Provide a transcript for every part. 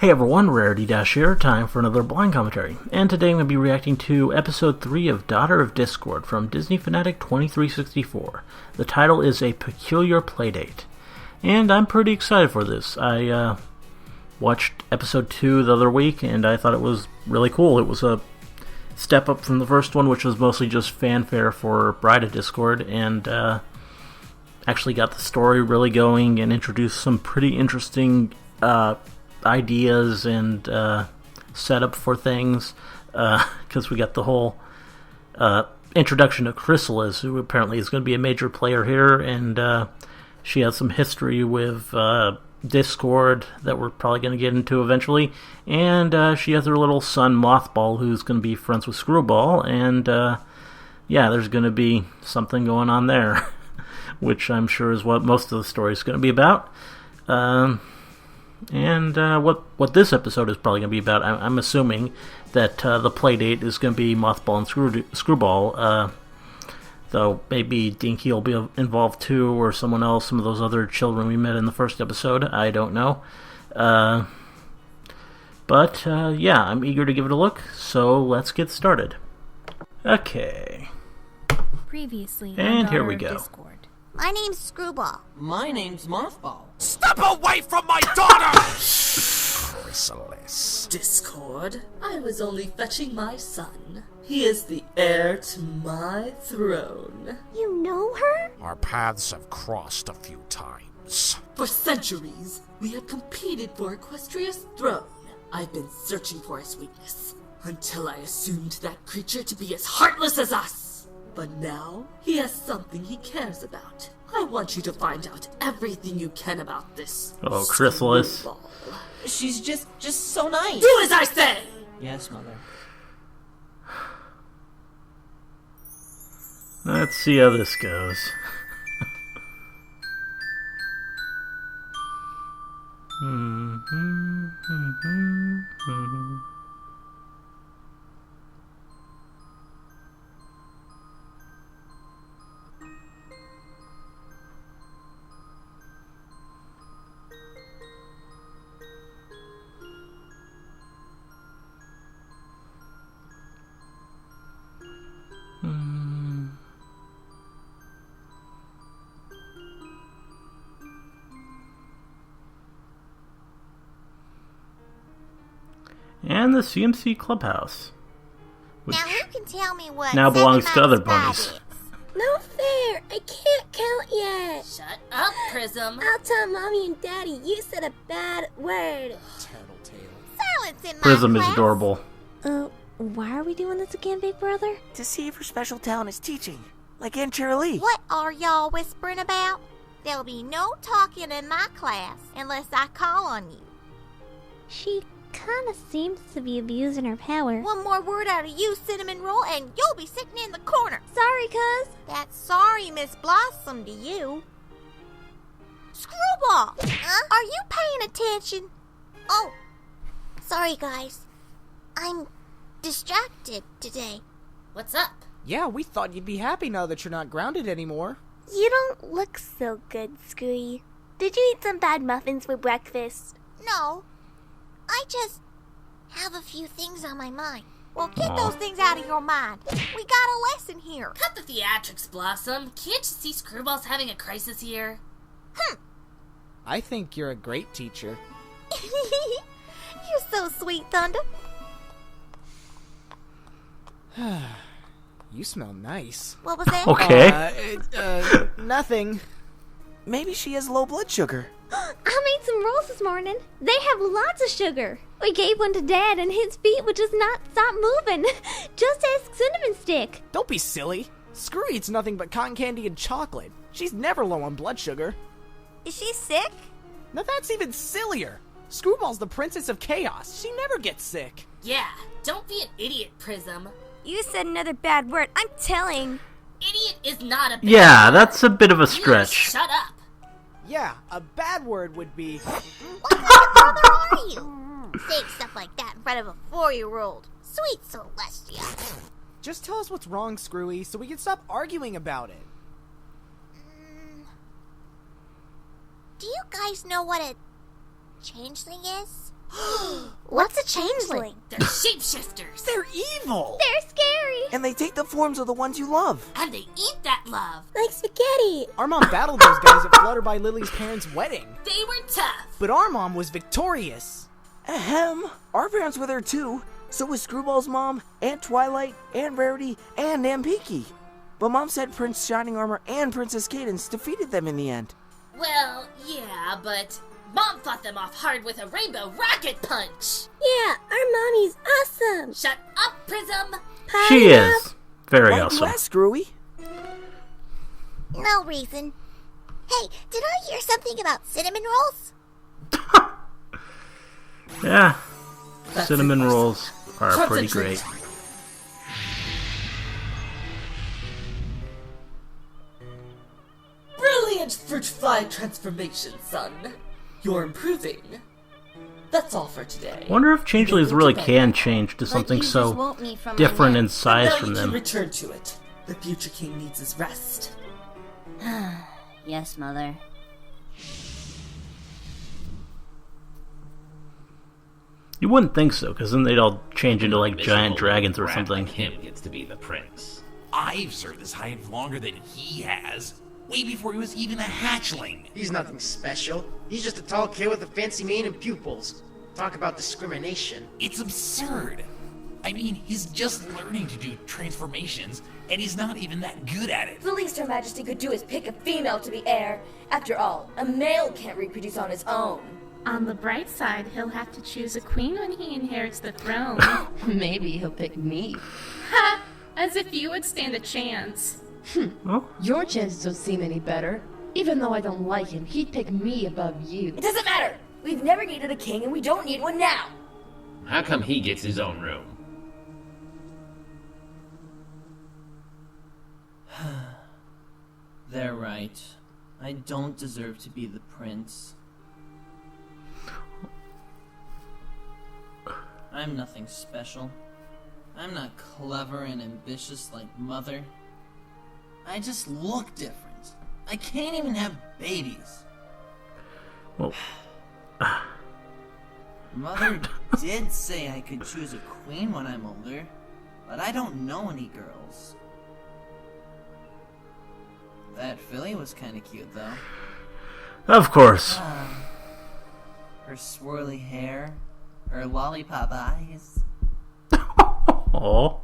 Hey everyone, Rarity Dash here, time for another blind commentary. And today I'm going to be reacting to Episode 3 of Daughter of Discord from Disney Fanatic 2364. The title is A Peculiar Playdate. And I'm pretty excited for this. I watched Episode 2 the other week, and I thought it was really cool. It was a step up from the first one, which was mostly just fanfare for Bride of Discord, and actually got the story really going and introduced some pretty interesting ideas and setup for things, because we got the whole introduction to Chryssy, who apparently is going to be a major player here, and she has some history with Discord that we're probably going to get into eventually, and she has her little son Mothball, who's going to be friends with Screwball, and yeah, there's going to be something going on there, which I'm sure is what most of the story is going to be about. And what this episode is probably going to be about, I'm assuming that the Playdate is going to be Mothball and Screwball, though maybe Dinky will be involved too, or someone else, some of those other children we met in the first episode, I don't know. But yeah, I'm eager to give it a look, so let's get started. Okay. Previously, and here we go. Discord. My name's Screwball. My name's Mothball. Step away from my daughter! Chrysalis. Discord? I was only fetching my son. He is the heir to my throne. You know her? Our paths have crossed a few times. For centuries, we have competed for Equestria's throne. I've been searching for his weakness, until I assumed that creature to be as heartless as us. But now, he has something he cares about. I want you to find out everything you can about this. Oh, Chrysalis. Screwball. She's just so nice. Do as I say! Yes, Mother. Let's see how this goes. And the CMC Clubhouse, which Now who can tell me what now belongs to other Seven ponies. Mountains No fair! I can't count yet! Shut up, Prism. I'll tell Mommy and Daddy you said a bad word. Tattletale. Silence in my Prism is class. adorable. Why are we doing this again, Big Brother? To see if her special talent is teaching, like Aunt Cheryl. What are y'all whispering about? There'll be no talking in my class unless I call on you. She kinda seems to be abusing her power. One more word out of you, Cinnamon Roll, and you'll be sitting in the corner. Sorry, cuz. That's sorry, Miss Blossom, to you. Screwball! Are you paying attention? Oh, sorry, guys. I'm distracted today. What's up? Yeah, we thought you'd be happy now that you're not grounded anymore. You don't look so good, Screwy. Did you eat some bad muffins for breakfast? No, I just have a few things on my mind. Well, get those things out of your mind. We got a lesson here. Cut the theatrics, Blossom. Can't you see Screwball's having a crisis here? I think you're a great teacher. You're so sweet, Thunder. You smell nice. What was that? Okay. Nothing. Maybe she has low blood sugar. I made some rolls this morning. They have lots of sugar. We gave one to Dad and his feet would just not stop moving. Just ask Cinnamon Stick. Don't be silly. Screw eats nothing but cotton candy and chocolate. She's never low on blood sugar. Is she sick? Now that's even sillier. Screwball's the princess of chaos. She never gets sick. Yeah, don't be an idiot, Prism. You said another bad word. I'm telling. Idiot is not a bad Yeah, word. that's a bit of a You stretch. shut up. Yeah, a bad word would be... What kind of brother are you? Saying stuff like that in front of a 4-year-old. Sweet Celestia. Just tell us what's wrong, Screwy, so we can stop arguing about it. Do you guys know what a changeling is? What's a changeling? They're shapeshifters. They're evil! They're scary. And they take the forms of the ones you love. And they eat that love. Like spaghetti. Our mom battled those guys at Flutterby Lily's parents' wedding. They were tough. But our mom was victorious. Ahem. Our parents were there too. So was Screwball's mom, Aunt Twilight, Aunt Rarity, and Aunt Peaky. But Mom said Prince Shining Armor and Princess Cadence defeated them in the end. Well, yeah, but Mom fought them off hard with a rainbow rocket punch. Yeah, our mommy's awesome. Shut up, Prism. She is. Very Why awesome. you ask, Screwy? No reason. Hey, did I hear something about cinnamon rolls? Yeah. That's Cinnamon it. rolls are pretty Concentrate. great. Brilliant fruit fly transformation, son. You're improving. That's all for today. Wonder if changelings really can change to something so different in size now from you can them. return to it. The future king needs his rest. Yes, Mother. You wouldn't think so, because then they'd all change into like giant Miserable dragons or brat something. Like him gets to be the prince. I've served this hive longer than he has. Way before he was even a hatchling. He's nothing special. He's just a tall kid with a fancy mane and pupils. Talk about discrimination. It's absurd. I mean, he's just learning to do transformations, and he's not even that good at it. The least Her Majesty could do is pick a female to be heir. After all, a male can't reproduce on his own. On the bright side, he'll have to choose a queen when he inherits the throne. Maybe he'll pick me. Ha! As if you would stand a chance. Oh? Your chances don't seem any better. Even though I don't like him, he'd pick me above you. It doesn't matter! We've never needed a king and we don't need one now! How come he gets his own room? They're right. I don't deserve to be the prince. I'm nothing special. I'm not clever and ambitious like Mother. I just look different. I can't even have babies. Well, Mother did say I could choose a queen when I'm older, but I don't know any girls. That filly was kinda cute, though. of course. Her swirly hair, her lollipop eyes. Oh.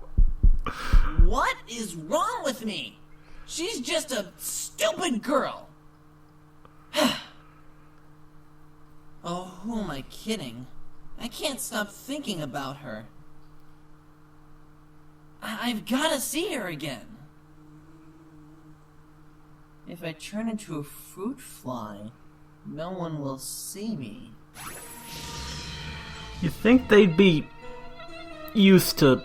What is wrong with me? She's just a stupid girl. Oh, who am I kidding? I can't stop thinking about her. I've gotta see her again. If I turn into a fruit fly, no one will see me. You'd think they'd be used to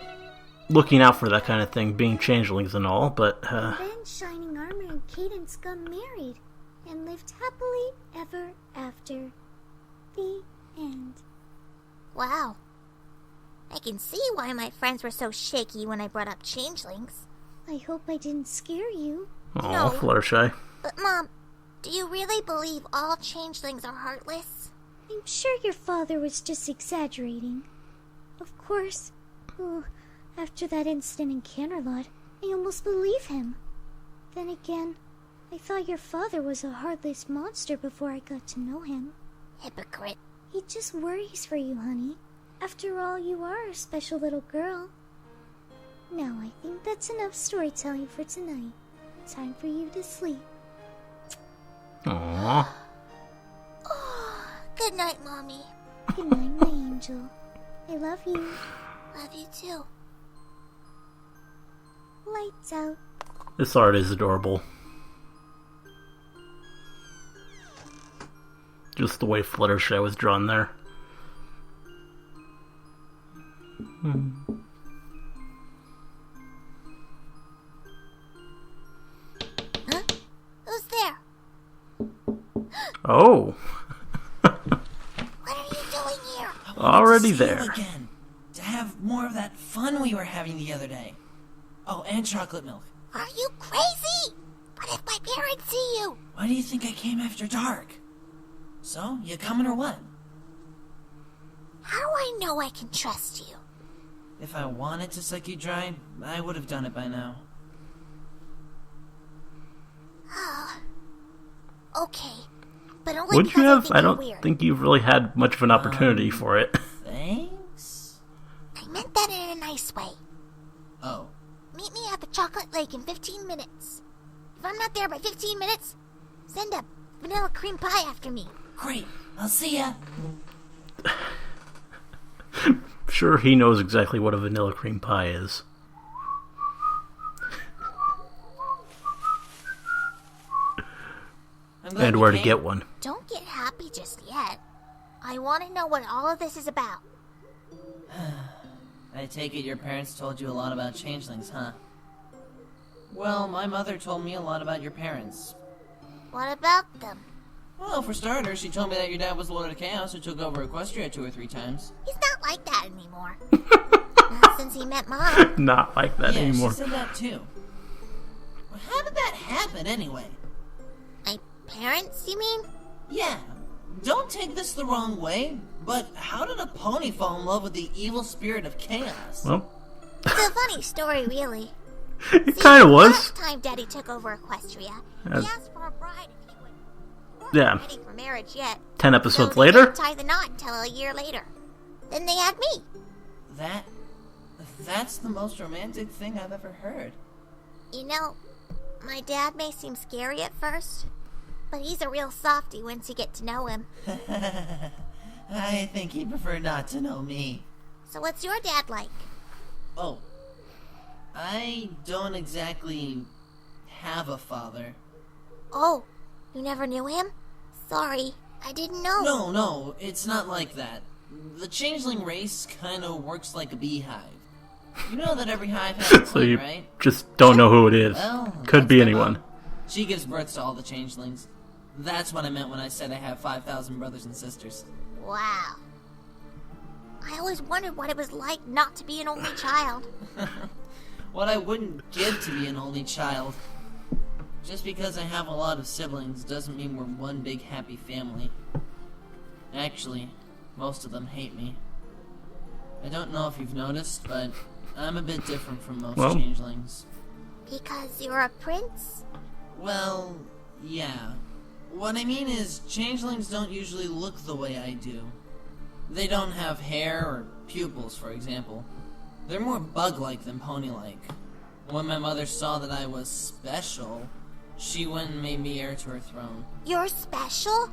looking out for that kind of thing, being changelings and all, but, Then Shining Armor and Cadence got married and lived happily ever after. The end. Wow. I can see why my friends were so shaky when I brought up changelings. I hope I didn't scare you. oh, No. Fluttershy. But Mom, do you really believe all changelings are heartless? I'm sure your father was just exaggerating. Of course. Oh, after that incident in Canterlot, I almost believe him. Then again, I thought your father was a heartless monster before I got to know him. Hypocrite. He just worries for you, honey. After all, you are a special little girl. Now, I think that's enough storytelling for tonight. Time for you to sleep. Aww. Good night, Mommy. Good night, my angel. I love you. Love you too. Lights out. This art is adorable. Just the way Fluttershy was drawn there. Huh? Who's there? Oh. What are you doing here? Already To see you there. again, to have more of that fun we were having the other day. Oh, and chocolate milk. Are you crazy? What if my parents see you? Why do you think I came after dark? So, you coming or what? I know I can trust you? If I wanted to suck you dry, I would have done it by now. Oh. Okay. But only Would because you have? I I don't think you're weird. think you've really had much of an opportunity for it. Thanks? I meant that in a nice way. Oh. Meet me at the chocolate lake in 15 minutes. If I'm not there by 15 minutes, send a vanilla cream pie after me. Great. I'll see ya. Sure, he knows exactly what a vanilla cream pie is. And where to get one. Don't get happy just yet. I want to know what all of this is about. I take it your parents told you a lot about changelings, huh? Well, my mother told me a lot about your parents. What about them? Well, for starters, she told me that your dad was the Lord of Chaos who took over Equestria 2 or 3 times. He's not like that anymore. Not since he met Mom. Not like that anymore. Yeah, she said that too. Well, how did that happen anyway? My parents, you mean? Yeah. Don't take this the wrong way, but how did a pony fall in love with the evil spirit of chaos? Well, it's a funny story, really. It kind of was. Last time Daddy took over Equestria, he asked for a bride if he would. We weren't ready for marriage yet. 10 episodes so they later? didn't tie the knot until a year later. Then they had me. That's the most romantic thing I've ever heard. You know, my dad may seem scary at first, but he's a real softie once you get to know him. I think he'd prefer not to know me. So what's your dad like? Oh, I don't exactly have a father. Oh, you never knew him? Sorry, I didn't know. No, it's not like that. The changeling race kind of works like a beehive. You know that every hive has a queen, So you right? just don't know who it is. Well, Could be that's my anyone. mom. She gives birth to all the changelings. That's what I meant when I said I have 5,000 brothers and sisters. Wow. I always wondered what it was like not to be an only child. What I wouldn't give to be an only child. Just because I have a lot of siblings doesn't mean we're one big happy family. Actually, most of them hate me. I don't know if you've noticed, but I'm a bit different from most changelings. Because you're a prince? Well, yeah. What I mean is, changelings don't usually look the way I do. They don't have hair or pupils, for example. They're more bug-like than pony-like. When my mother saw that I was special, she went and made me heir to her throne. You're special?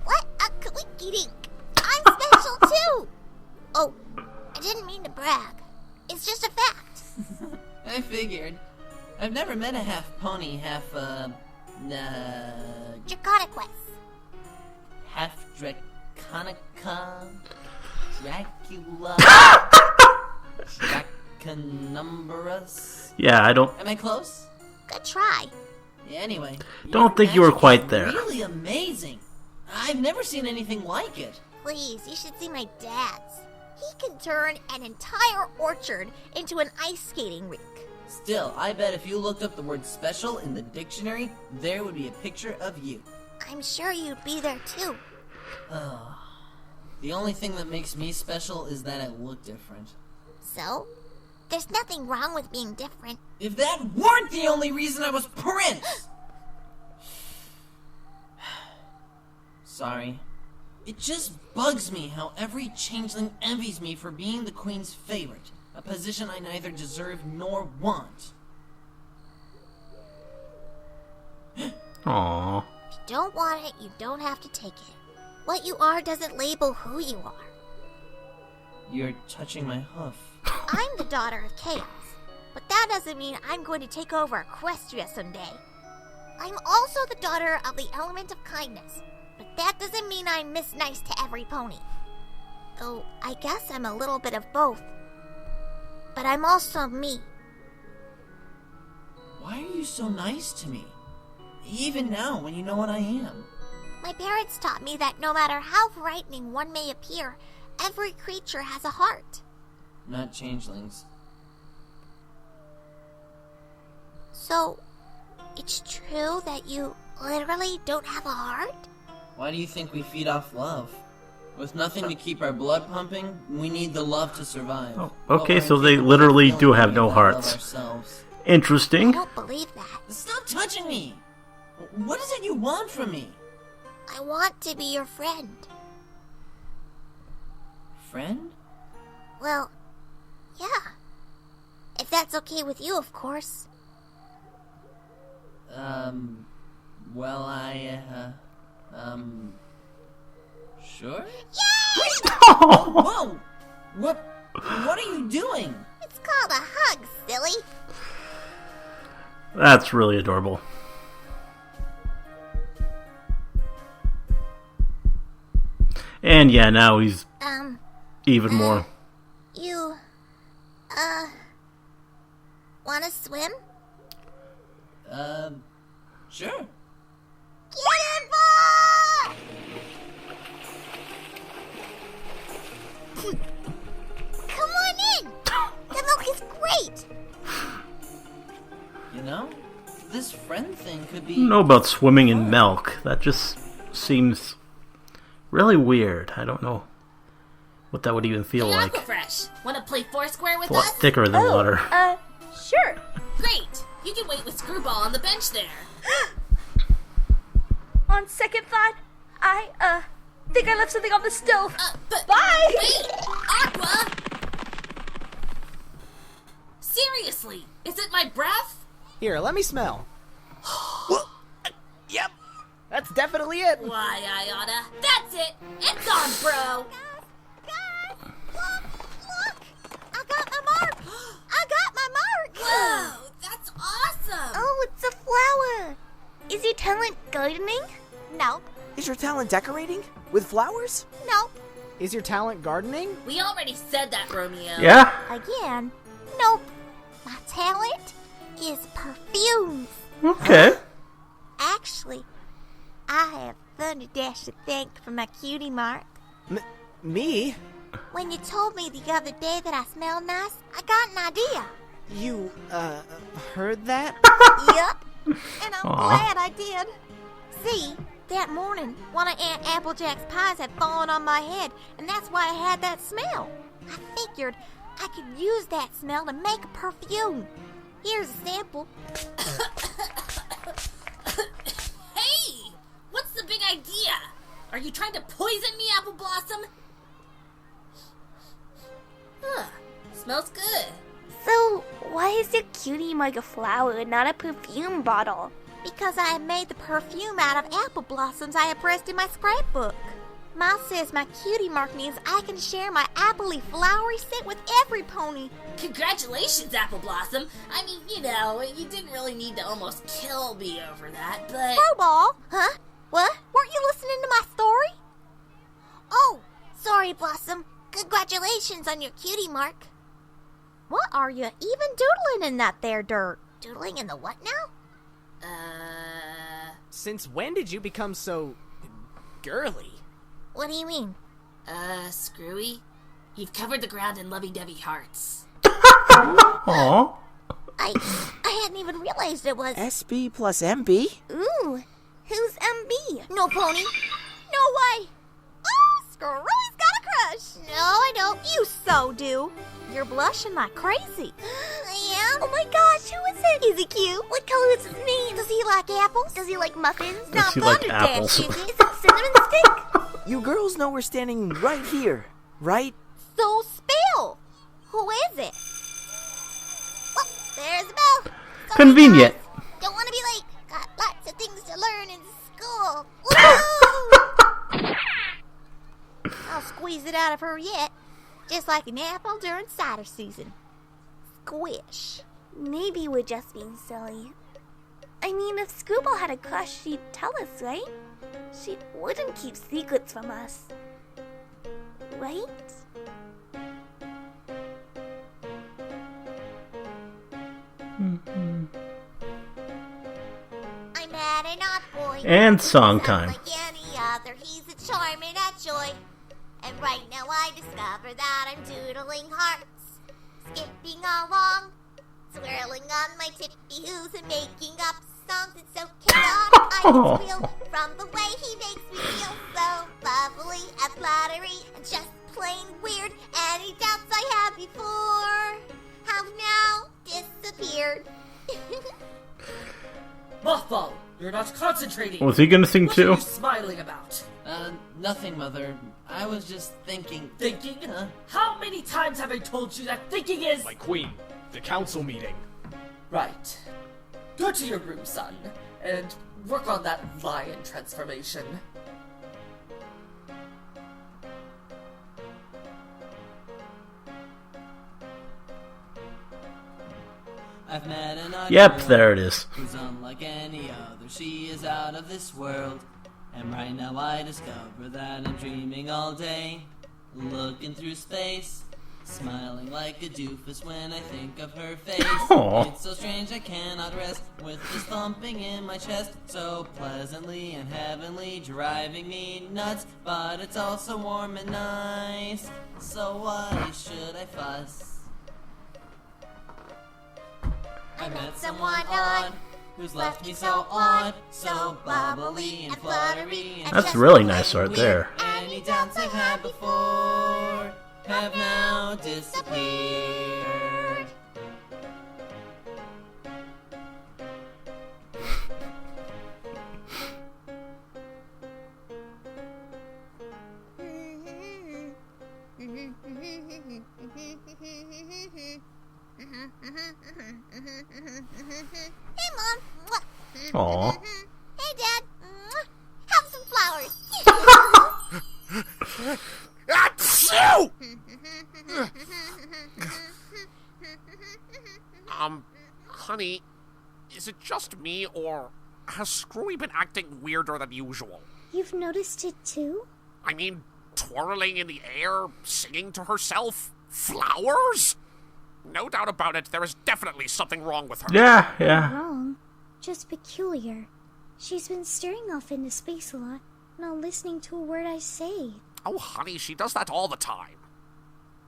What a quickie-dink! I'm special too! Oh, I didn't mean to brag. It's just a fact. I figured. I've never met a half pony, half, Draconicus. half Draconica, Dracula, Draconumberus. Yeah, I don't... Am I close? Good try. Yeah, anyway. Don't think you were quite there. Really amazing. I've never seen anything like it. Please, you should see my dad's. He can turn an entire orchard into an ice skating rink. Still, I bet if you looked up the word special in the dictionary, there would be a picture of you. I'm sure you'd be there too. The only thing that makes me special is that I look different. So? There's nothing wrong with being different. If that weren't the only reason I was Prince! Sorry. It just bugs me how every changeling envies me for being the Queen's favorite, a position I neither deserve nor want. Aww. If you don't want it, you don't have to take it. What you are doesn't label who you are. You're touching my hoof. I'm the daughter of chaos, but that doesn't mean I'm going to take over Equestria someday. I'm also the daughter of the element of kindness, but that doesn't mean I'm Miss Nice to every pony. Though I guess I'm a little bit of both. But I'm also me. Why are you so nice to me? Even now, when you know what I am. My parents taught me that no matter how frightening one may appear, every creature has a heart. Not changelings. So, it's true that you literally don't have a heart? Why do you think we feed off love? With nothing to keep our blood pumping, we need the love to survive. Oh, okay, so they literally do have no hearts. Interesting. I don't believe that. Stop touching me! What is it you want from me? I want to be your friend. Friend? Well, yeah. If that's okay with you, of course. Sure? Yay! Whoa! What are you doing? It's called a hug, silly. That's really adorable. And yeah, now he's even more. You, wanna swim? Sure. Get involved! Come on in! The milk is great! You know, this friend thing could be... I don't know about swimming in milk. That just seems really weird. I don't know what that would even feel like. Aquafresh, wanna play Foursquare with It's a lot us? thicker than water. Sure. Great! You can wait with Screwball on the bench there. On second thought, I think I left something on the stove. But Bye! wait! Aqua! Seriously, is it my breath? Here, let me smell. Yep. That's definitely it. Why, Iota? That's it! It's on, bro! Guys, look! I got my mark! I got my mark! Whoa, that's awesome! Oh, it's a flower! Is your talent gardening? Nope. Is your talent decorating? With flowers? Nope. Is your talent gardening? We already said that, Romeo. Yeah? Again? Nope. My talent is perfumes. Okay. Actually, I have Thunderdash to thank for my cutie mark. Me? When you told me the other day that I smelled nice, I got an idea. You, heard that? Yep. And I'm glad I did. See, that morning, one of Aunt Applejack's pies had fallen on my head, and that's why I had that smell. I figured I could use that smell to make a perfume. Here's a sample. Hey! What's the big idea? Are you trying to poison me, Apple Blossom? Huh. Smells good. So, why is your cutie mark a flower and not a perfume bottle? Because I have made the perfume out of apple blossoms I have pressed in my scrapbook. Ma says my cutie mark means I can share my appley flowery scent with every pony. Congratulations, Apple Blossom. I mean, you know, you didn't really need to almost kill me over that, but... Snowball? Huh? What? Weren't you listening to my story? Oh, sorry, Blossom. Congratulations on your cutie mark. What are you even doodling in that there dirt? Doodling in the what now? Since when did you become so... girly? What do you mean? Screwy, you've covered the ground in lovey-dovey hearts. Aww. I hadn't even realized it was... SB plus MB? Ooh, who's MB? No pony. No way. Oh, Screwy's got a crush. No, I don't. You so do. You're blushing like crazy. I am? Oh my gosh, who is it? Is he cute? What color is his name? Does he like apples? Does he like muffins? Does he like apples? Is it cinnamon stick? You girls know we're standing right here, right? So spill. Who is it? Well, there's the bell. Sorry, Convenient. guys. Don't want to be late. Got lots of things to learn in school. I'll squeeze it out of her yet. Just like an apple during cider season. Squish. Maybe we're just being silly. I mean, if Screwball had a crush, she'd tell us, right? She wouldn't keep secrets from us. Right? Mm-hmm. I met an odd boy. And song time. Like any other, he's a charm and a joy. And right now I discover that I'm doodling hearts. Skipping along, swirling on my tippy hooves and making up songs. It's so chaotic, I can feel from the way he makes me feel so bubbly. that flattery and just plain weird. Any doubts I had before have now disappeared. Mothball, you're not concentrating. Was he gonna sing too? What are you smiling about? Nothing, Mother. I was just thinking. Thinking? Huh? How many times have I told you that thinking is... My queen, the council meeting. Right. Go to your room, son, and work on that lion transformation. I've met an Yep, there it is. Who's unlike any other. She is out of this world. And right now I discover that I'm dreaming all day. Looking through space. Smiling like a doofus when I think of her face. Aww. It's so strange I cannot rest with this thumping in my chest. So pleasantly and heavenly, driving me nuts. But it's also warm and nice. So why should I fuss? I met someone odd who's left me so odd, so bubbly and fluttery. And That's really nice right there. any doubts I've had before have now disappeared. Hey, Mom. Aw. Hey, Dad. Have some flowers. Achoo! Honey, is it just me, or has Screwy been acting weirder than usual? You've noticed it too? I mean, twirling in the air, singing to herself, flowers? No doubt about it, there is definitely something wrong with her. Yeah, yeah. Wrong. Just peculiar. She's been staring off into space a lot, not listening to a word I say. Oh, honey, she does that all the time.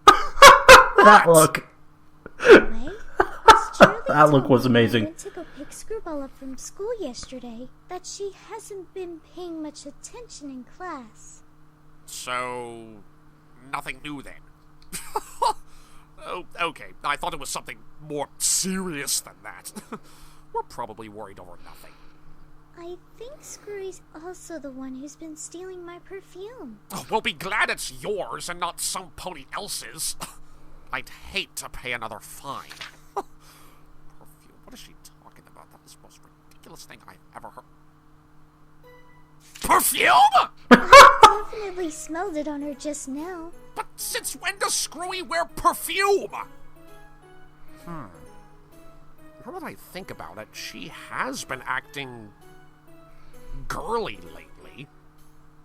That look. Anyway, That look was amazing. I went to go pick Screwball up from school yesterday, that she hasn't been paying much attention in class. So, nothing new then. Oh, okay. I thought it was something more serious than that. We're probably worried over nothing. I think Screwy's also the one who's been stealing my perfume. Oh, we'll be glad it's yours and not some pony else's. I'd hate to pay another fine. Perfume? What is she talking about? That is the most ridiculous thing I've ever heard. Perfume?! Definitely smelled it on her just now. But since when does Screwy wear perfume? Now that I think about it, she has been acting girly lately.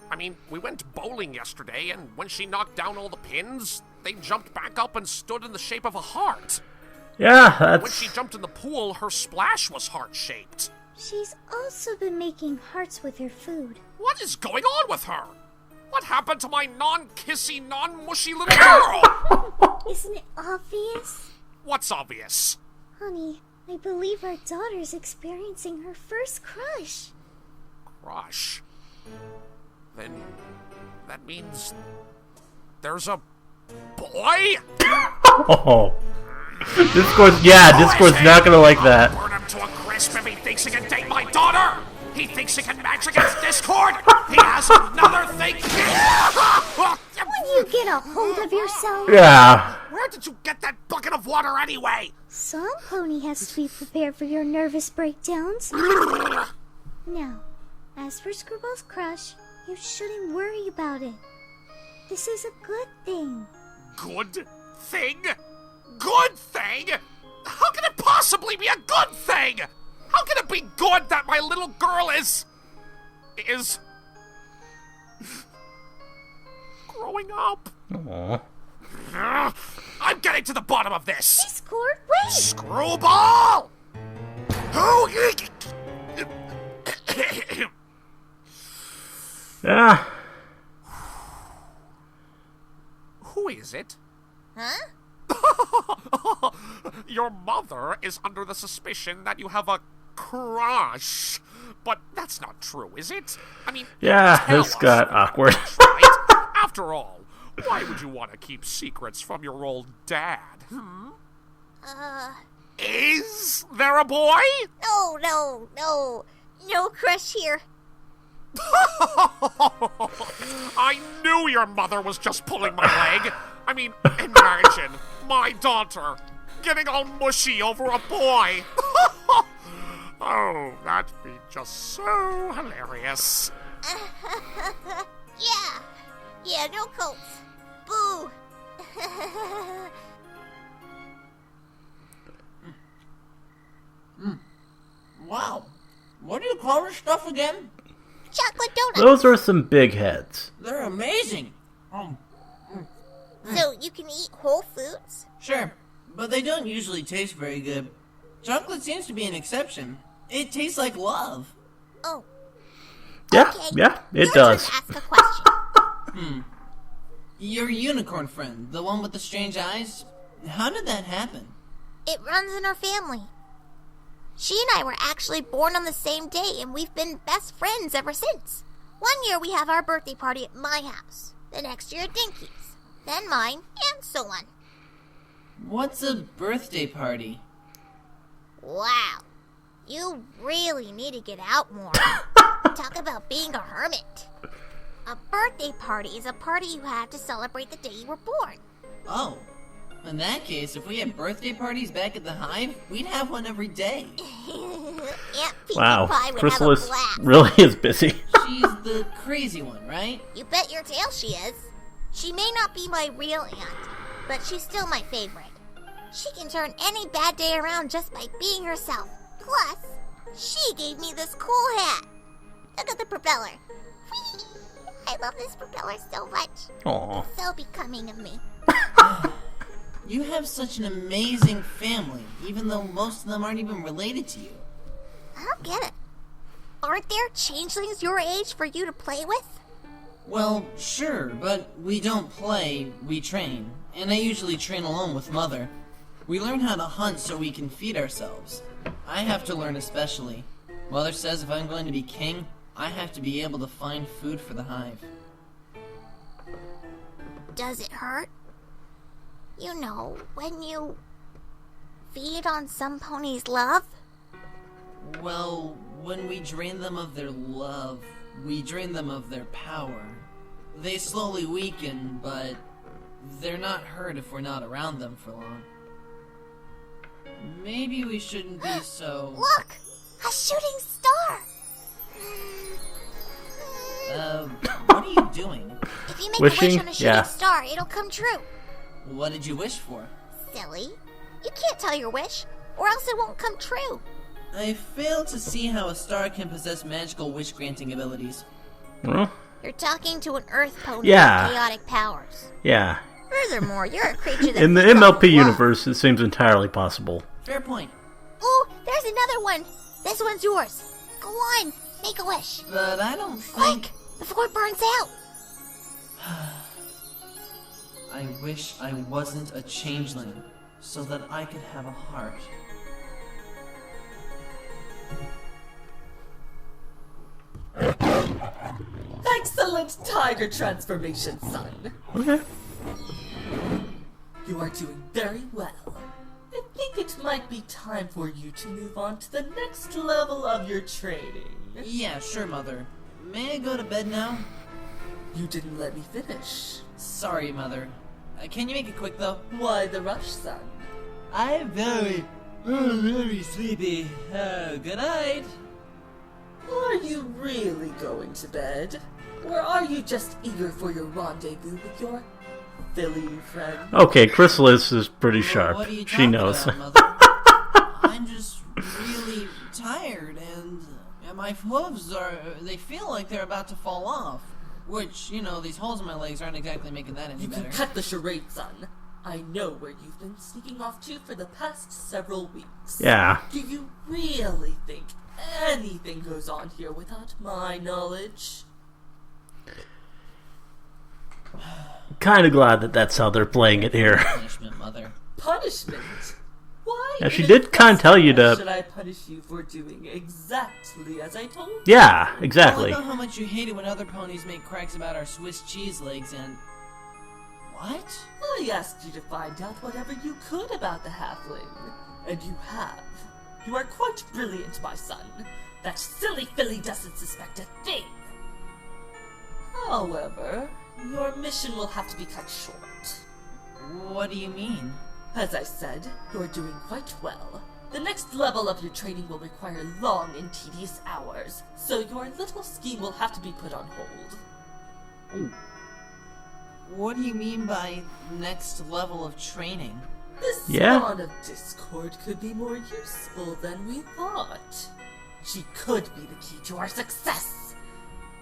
I mean, we went bowling yesterday, and when she knocked down all the pins, they jumped back up and stood in the shape of a heart. Yeah, that's... When she jumped in the pool, her splash was heart-shaped. She's also been making hearts with her food. What is going on with her? What happened to my non-kissy, non-mushy little girl? Isn't it obvious? What's obvious? Honey, I believe our daughter's experiencing her first crush. Crush? Then that means there's a boy? Oh. Discord's not gonna like that. Burn him to a crisp if he thinks he can date my daughter! He thinks he can match against Discord! He has another thing! When you get a hold of yourself... Yeah. Where did you get that bucket of water anyway? Some pony has to be prepared for your nervous breakdowns. Now, as for Screwball's crush, you shouldn't worry about it. This is a good thing. Good thing? Good thing? How can it possibly be a good thing? How can it be good that my little girl is growing up? Aww. I'm getting to the bottom of this. Discord, wait! Screwball! Who? Yeah. Who is it? Huh? Your mother is under the suspicion that you have a crush. But that's not true, is it? I mean, Yeah, tell this us got if awkward. that's right. After all, why would you want to keep secrets from your old dad? Is there a boy? No crush here. I knew your mother was just pulling my leg. I mean, imagine my daughter getting all mushy over a boy. Oh, that'd be just so hilarious. Yeah, no coats. Boo. Wow. What do you call this stuff again? Chocolate donuts. Those are some big heads. They're amazing. So you can eat whole foods? Sure, but they don't usually taste very good. Chocolate seems to be an exception. It tastes like love. Oh. Yeah, Okay. yeah, it Your does. turn to ask a question. Your unicorn friend, the one with the strange eyes, how did that happen? It runs in our family. She and I were actually born on the same day, and we've been best friends ever since. One year we have our birthday party at my house. The next year at Dinky's. Then mine, and so on. What's a birthday party? Wow. You really need to get out more. Talk about being a hermit. A birthday party is a party you have to celebrate the day you were born. Oh. In that case, if we had birthday parties back at the Hive, we'd have one every day. Aunt Pinkie Wow, Pie would have a Chrysalis blast. really is busy. She's the crazy one, right? You bet your tail she is. She may not be my real aunt, but she's still my favorite. She can turn any bad day around just by being herself. Plus, she gave me this cool hat. Look at the propeller. Whee! I love this propeller so much. Aw. So becoming of me. You have such an amazing family, even though most of them aren't even related to you. I don't get it. Aren't there changelings your age for you to play with? Well, sure, but we don't play, we train. And I usually train alone with Mother. We learn how to hunt so we can feed ourselves. I have to learn especially. Mother says if I'm going to be king, I have to be able to find food for the Hive. Does it hurt? You know, when you feed on some ponies' love? Well, when we drain them of their love, we drain them of their power. They slowly weaken, but they're not hurt if we're not around them for long. Maybe we shouldn't be so... Look! A shooting star! What are you doing? If you make Wishing? a wish on a shooting star, it'll come true. What did you wish for? Silly. You can't tell your wish, or else it won't come true. I fail to see how a star can possess magical wish-granting abilities. Well, You're talking to an earth pony Yeah. with chaotic powers. yeah. Furthermore, you're a creature that In the feeds off MLP of love. universe, it seems entirely possible. Fair point. Ooh, there's another one. This one's yours. Go on, make a wish. But I don't think... Quick, before it burns out. I wish I wasn't a changeling, so that I could have a heart. Excellent tiger transformation, son. Okay. You are doing very well. I think it might be time for you to move on to the next level of your training. Yeah, sure, Mother. May I go to bed now? You didn't let me finish. Sorry, Mother. Can you make it quick, though? Why the rush, son? I'm very sleepy. Good night. Are you really going to bed? Or are you just eager for your rendezvous with your Philly friend? Okay, Chrysalis is pretty sharp. What are you She talking knows. about, Mother? I'm just really tired, and my hooves they feel like they're about to fall off. Which, you know, these holes in my legs aren't exactly making that any You better. can cut the charade, son. I know where you've been sneaking off to for the past several weeks. Yeah. Do you really think anything goes on here without my knowledge? Kind of glad that that's how they're playing it here. Punishment, Mother. Punishment? Why? Yeah, she did kind of tell you to... Should I punish you for doing exactly as I told you? Yeah, exactly. Well, I know how much you hate it when other ponies make cracks about our Swiss cheese legs and... What? I asked you to find out whatever you could about the halfling, and you have. You are quite brilliant, my son. That silly filly doesn't suspect a thing. However, your mission will have to be cut short. What do you mean? As I said, you're doing quite well. The next level of your training will require long and tedious hours, so your little scheme will have to be put on hold. What do you mean by next level of training? This spawn of discord could be more useful than we thought. She could be the key to our success.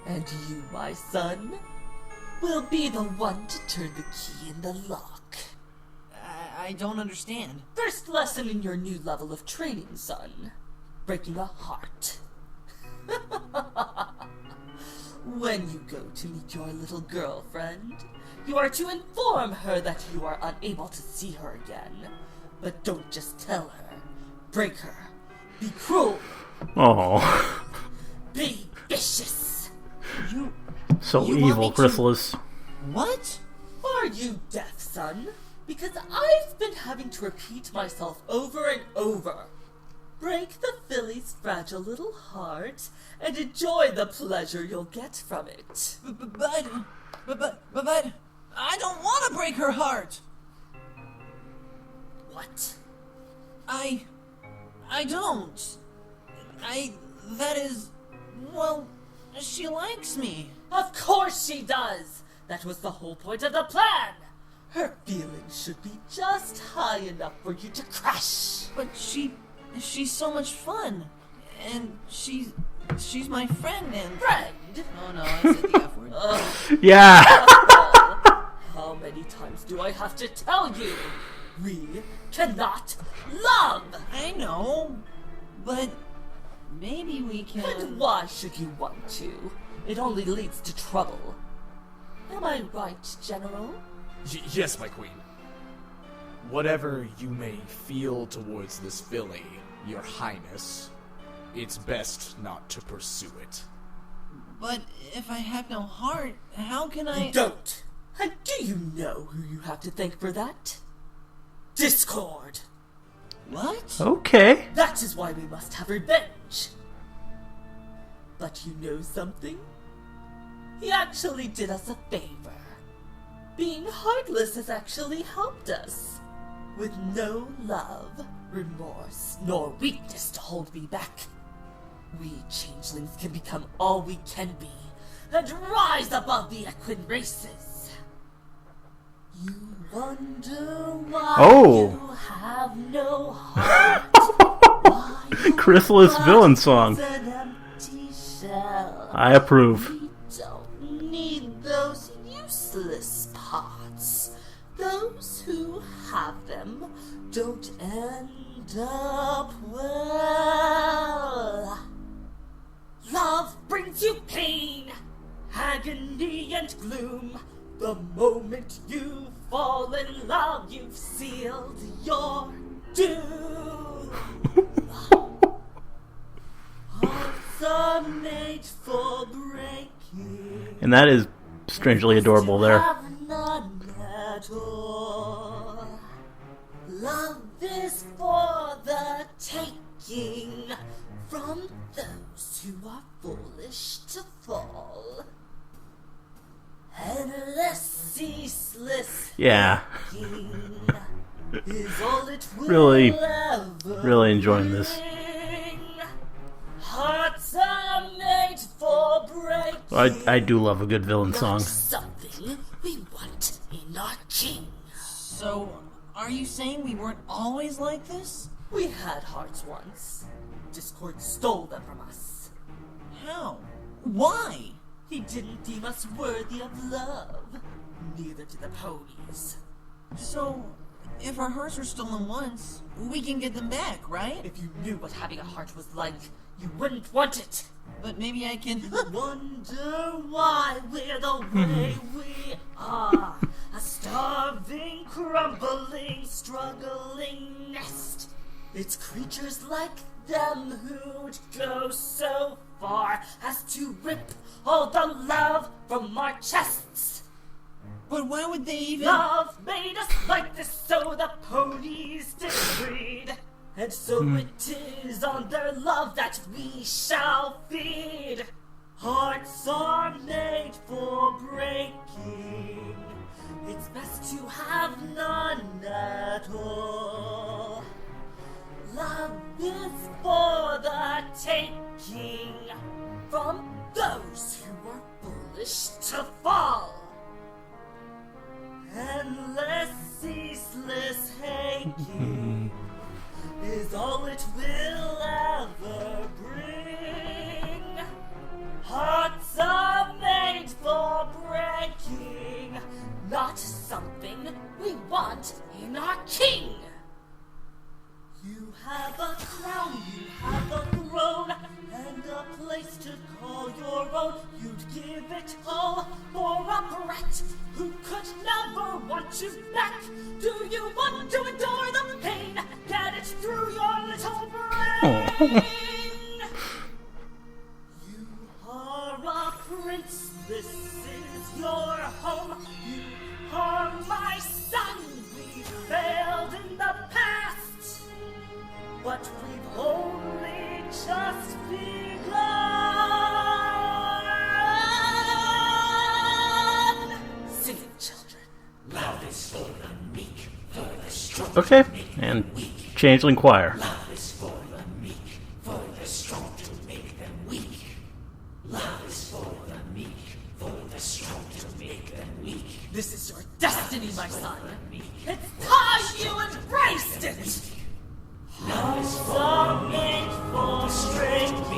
And you, my son, will be the one to turn the key in the lock. I don't understand. First lesson in your new level of training, son. Breaking a heart. When you go to meet your little girlfriend, you are to inform her that you are unable to see her again. But don't just tell her. Break her. Be cruel. Oh. Be vicious. So evil, Chrysalis. What? Are you deaf, son? Because I've been having to repeat myself over and over. Break the filly's fragile little heart and enjoy the pleasure you'll get from it. But I don't want to break her heart. What? I don't. That is, well, she likes me. Of course she does. That was the whole point of the plan. Her feelings should be just high enough for you to crash. But she's so much fun. And she's my friend and... Friend? Oh no, I said the F word. Yeah. How many times do I have to tell you? We cannot love! I know, but maybe we can... And why should you want to? It only leads to trouble. Am I right, General? Yes, my queen. Whatever you may feel towards this filly, your highness, it's best not to pursue it. But if I have no heart, how can I... You don't! And do you know who you have to thank for that? Discord! What? Okay. That is why we must have revenge! But you know something? He actually did us a favor. Being heartless has actually helped us. With no love, remorse, nor weakness to hold me back. We changelings can become all we can be, and rise above the equine races. You wonder why you have no heart. Chrysalis villain song. An empty shell. I approve. We don't need those useless parts. Those who have them don't end up well. Love brings you pain, agony and gloom. The moment you fall in love, you've sealed your doom. Hearts are made for breaking. And that is strangely adorable there. Have none at all. Love is for the taking from those who are foolish to fall. Endless, ceaseless thinking is all it will really enjoying this. Hearts are made for breaking. I do love a good villain song. Something we want in our king. So, are you saying we weren't always like this? We had hearts once. Discord stole them from us. How? Why? He didn't deem us worthy of love. Neither did the ponies. So, if our hearts were stolen once, we can get them back, right? If you knew what having a heart was like, you wouldn't want it. But maybe I can... Wonder why we're the way we are. a starving, crumbling, struggling nest. It's creatures like them who'd go so far as to rip all the love from our chests. But why would they even... Love made us like this so the ponies did breed. And so it is on their love that we shall feed. Hearts are made for breaking. It's best to have none at all. Love is for the taking from those who are foolish to fall. Endless, ceaseless aching is all it will ever bring. Hearts are made for breaking, not something we want in our king. You have a crown, you have a throne, and a place to call your own. You'd give it all for a brat who could never want you back. Do you want to endure the pain? Get it through your little brain. You are a prince, this is your home. You are my son, we failed in the past, but we've only just begun. Sing it, children. Love is for the meek, for the strong. Okay, and Changeling Choir. Love is for the meek, for the strong to make them weak. Love is for the meek, for the strong to make them weak. This is your destiny, my son. It's time you embraced it. Love is for meek, for strength.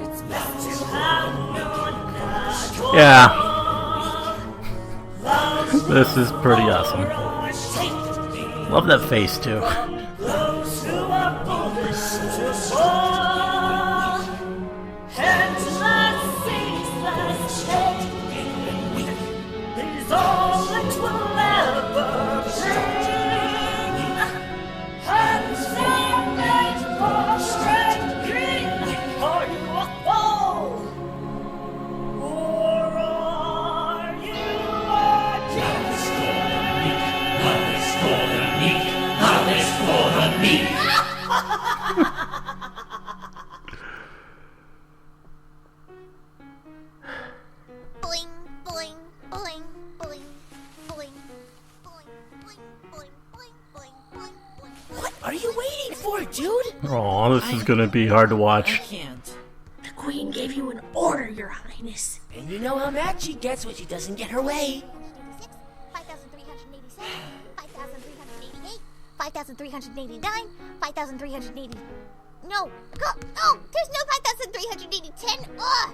It's best to have none at all. Yeah. This is pretty awesome. Love that face, too. Those who are foolish to fall. Endless, ceaseless taking is all it will ever bring. Hands are made for striking. Are you a fool? Or are you a king? Love is for the meek, love is for the meek. Boing, boing, boing, boing, boing, boing, boing, boing, boing, boing, boing, boing. What are you waiting for, dude? Aw, this is gonna be hard to watch. I can't. The Queen gave you an order, Your Highness. And you know how mad she gets when she doesn't get her way. 5,387, 5,388, 5,389, 5,380. No, there's no 5,380. Ugh!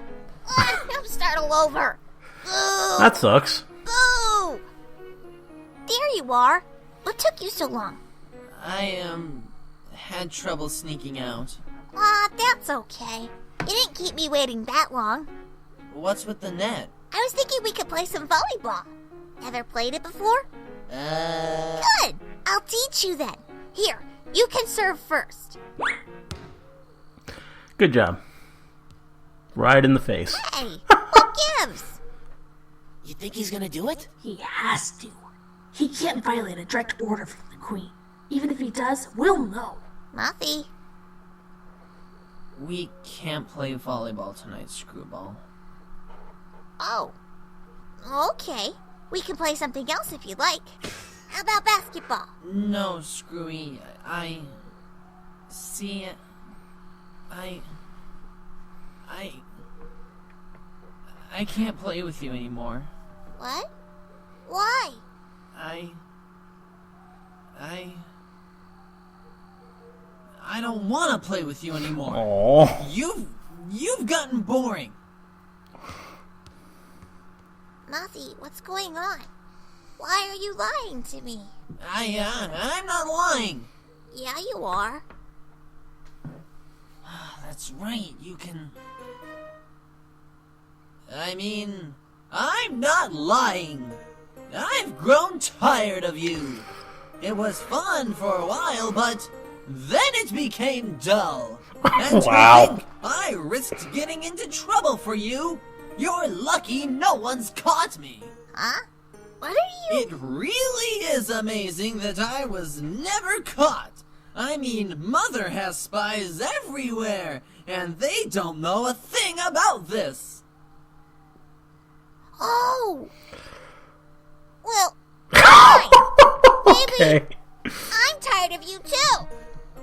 Now start all over. Boo! That sucks. Boo! There you are. What took you so long? I, had trouble sneaking out. That's okay. You didn't keep me waiting that long. What's with the net? I was thinking we could play some volleyball. Ever played it before? Good! I'll teach you then. Here, you can serve first. Good job. Right in the face. Hey, what gives? You think he's gonna do it? He has to. He can't violate a direct order from the Queen. Even if he does, we'll know. Muffy. We can't play volleyball tonight, Screwball. Oh. Okay. We can play something else if you like. How about basketball? No, Screwy. See, I can't play with you anymore. What? Why? I don't want to play with you anymore. Aww. You've gotten boring. Muffy, what's going on? Why are you lying to me? I'm not lying. Yeah, you are. That's right, you can... I'm not lying. I've grown tired of you. It was fun for a while, but then it became dull. And Wow. to think I risked getting into trouble for you. You're lucky no one's caught me. Huh? What are you... It really is amazing that I was never caught. I mean, Mother has spies everywhere, and they don't know a thing about this. Oh! Well, fine. Okay. Maybe I'm tired of you too.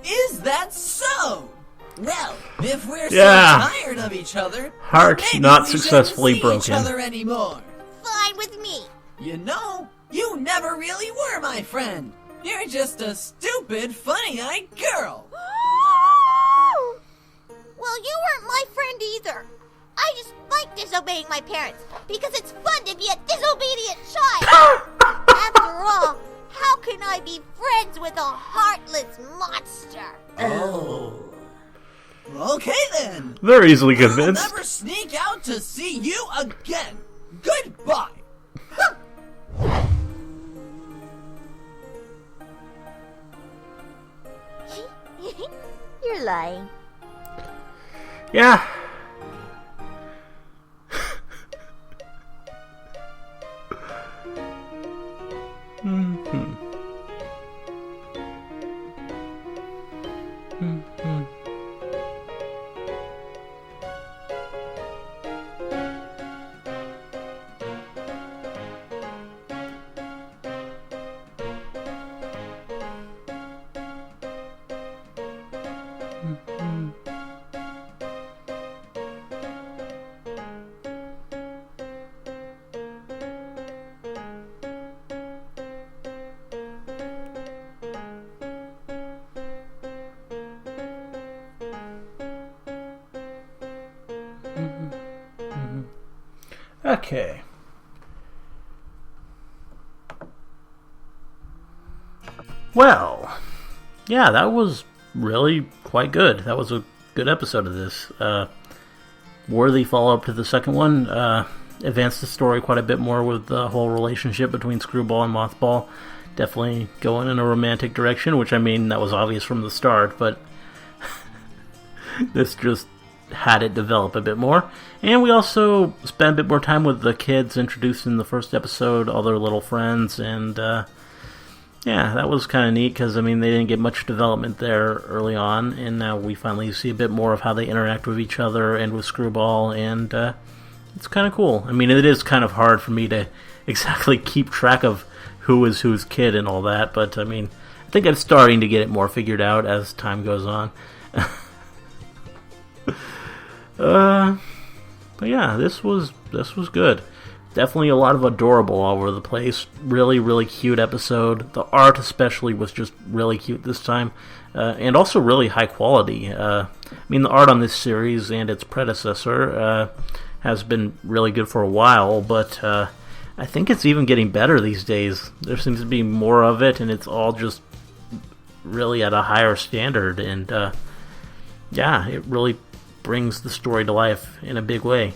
Is that so? Well, if we're Yeah. so tired of each other, Heart maybe not we successfully shouldn't see broken. each other anymore. Fine with me. You know, you never really were my friend. You're just a stupid, funny-eyed girl. Well, you weren't my friend either. I just like disobeying my parents because it's fun to be a disobedient child. After all, how can I be friends with a heartless monster? Oh. Okay then. Very easily I'll convinced. never sneak out to see you again. Goodbye. You're lying. Yeah. Mm-hmm. Mm-hmm. Okay. Well, yeah, that was really quite good. That was a good episode of this. Worthy follow-up to the second one. Advanced the story quite a bit more with the whole relationship between Screwball and Mothball. Definitely going in a romantic direction, which, I mean, that was obvious from the start, but this just had it develop a bit more. And we also spent a bit more time with the kids introduced in the first episode, all their little friends, and yeah, that was kind of neat because, I mean, they didn't get much development there early on, and now we finally see a bit more of how they interact with each other and with Screwball, and it's kind of cool. I mean, it is kind of hard for me to exactly keep track of who is whose kid and all that, but I mean, I think I'm starting to get it more figured out as time goes on. But yeah, this was good. Definitely a lot of adorable all over the place. Really, really cute episode. The art especially was just really cute this time. And also really high quality. I mean, the art on this series and its predecessor has been really good for a while, but I think it's even getting better these days. There seems to be more of it, and it's all just really at a higher standard. And yeah, it really brings the story to life in a big way.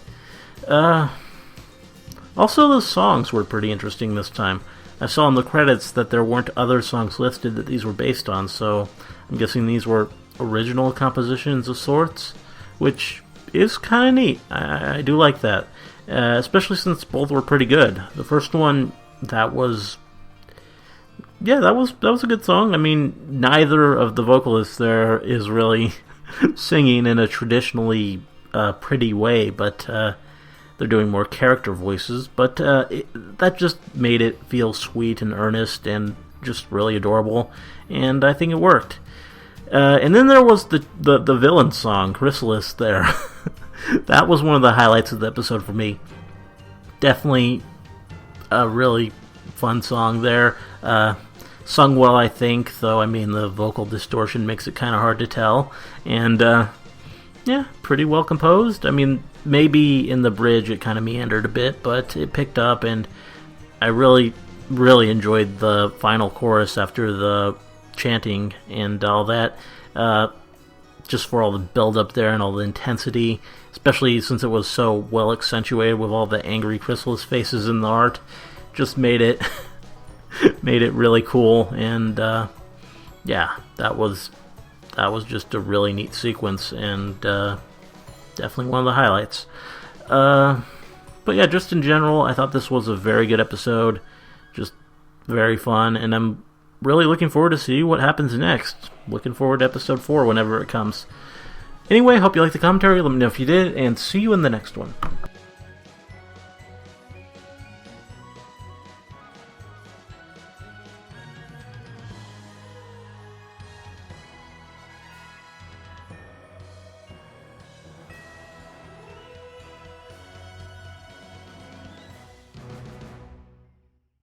Also, the songs were pretty interesting this time. I saw in the credits that there weren't other songs listed that these were based on, so I'm guessing these were original compositions of sorts, which is kind of neat. I do like that, especially since both were pretty good. The first one, that was a good song. I mean, neither of the vocalists there is really singing in a traditionally pretty way, but they're doing more character voices, but that just made it feel sweet and earnest and just really adorable, and I think it worked. And then there was the villain song, Chryssy there. That was one of the highlights of the episode for me. Definitely a really fun song there. Sung well, I think, though, I mean, the vocal distortion makes it kind of hard to tell. And, yeah, pretty well composed. I mean, maybe in the bridge it kind of meandered a bit, but it picked up, and I really, really enjoyed the final chorus after the chanting and all that. Just for all the build-up there and all the intensity, especially since it was so well accentuated with all the angry Chrysalis faces in the art. just made it really cool. And yeah, that was just a really neat sequence, and definitely one of the highlights. But yeah, just in general, I thought this was a very good episode. Just very fun, and I'm really looking forward to see what happens next. Looking forward to episode 4 whenever it comes. Anyway, hope you liked the commentary. Let me know if you did, and see you in the next one.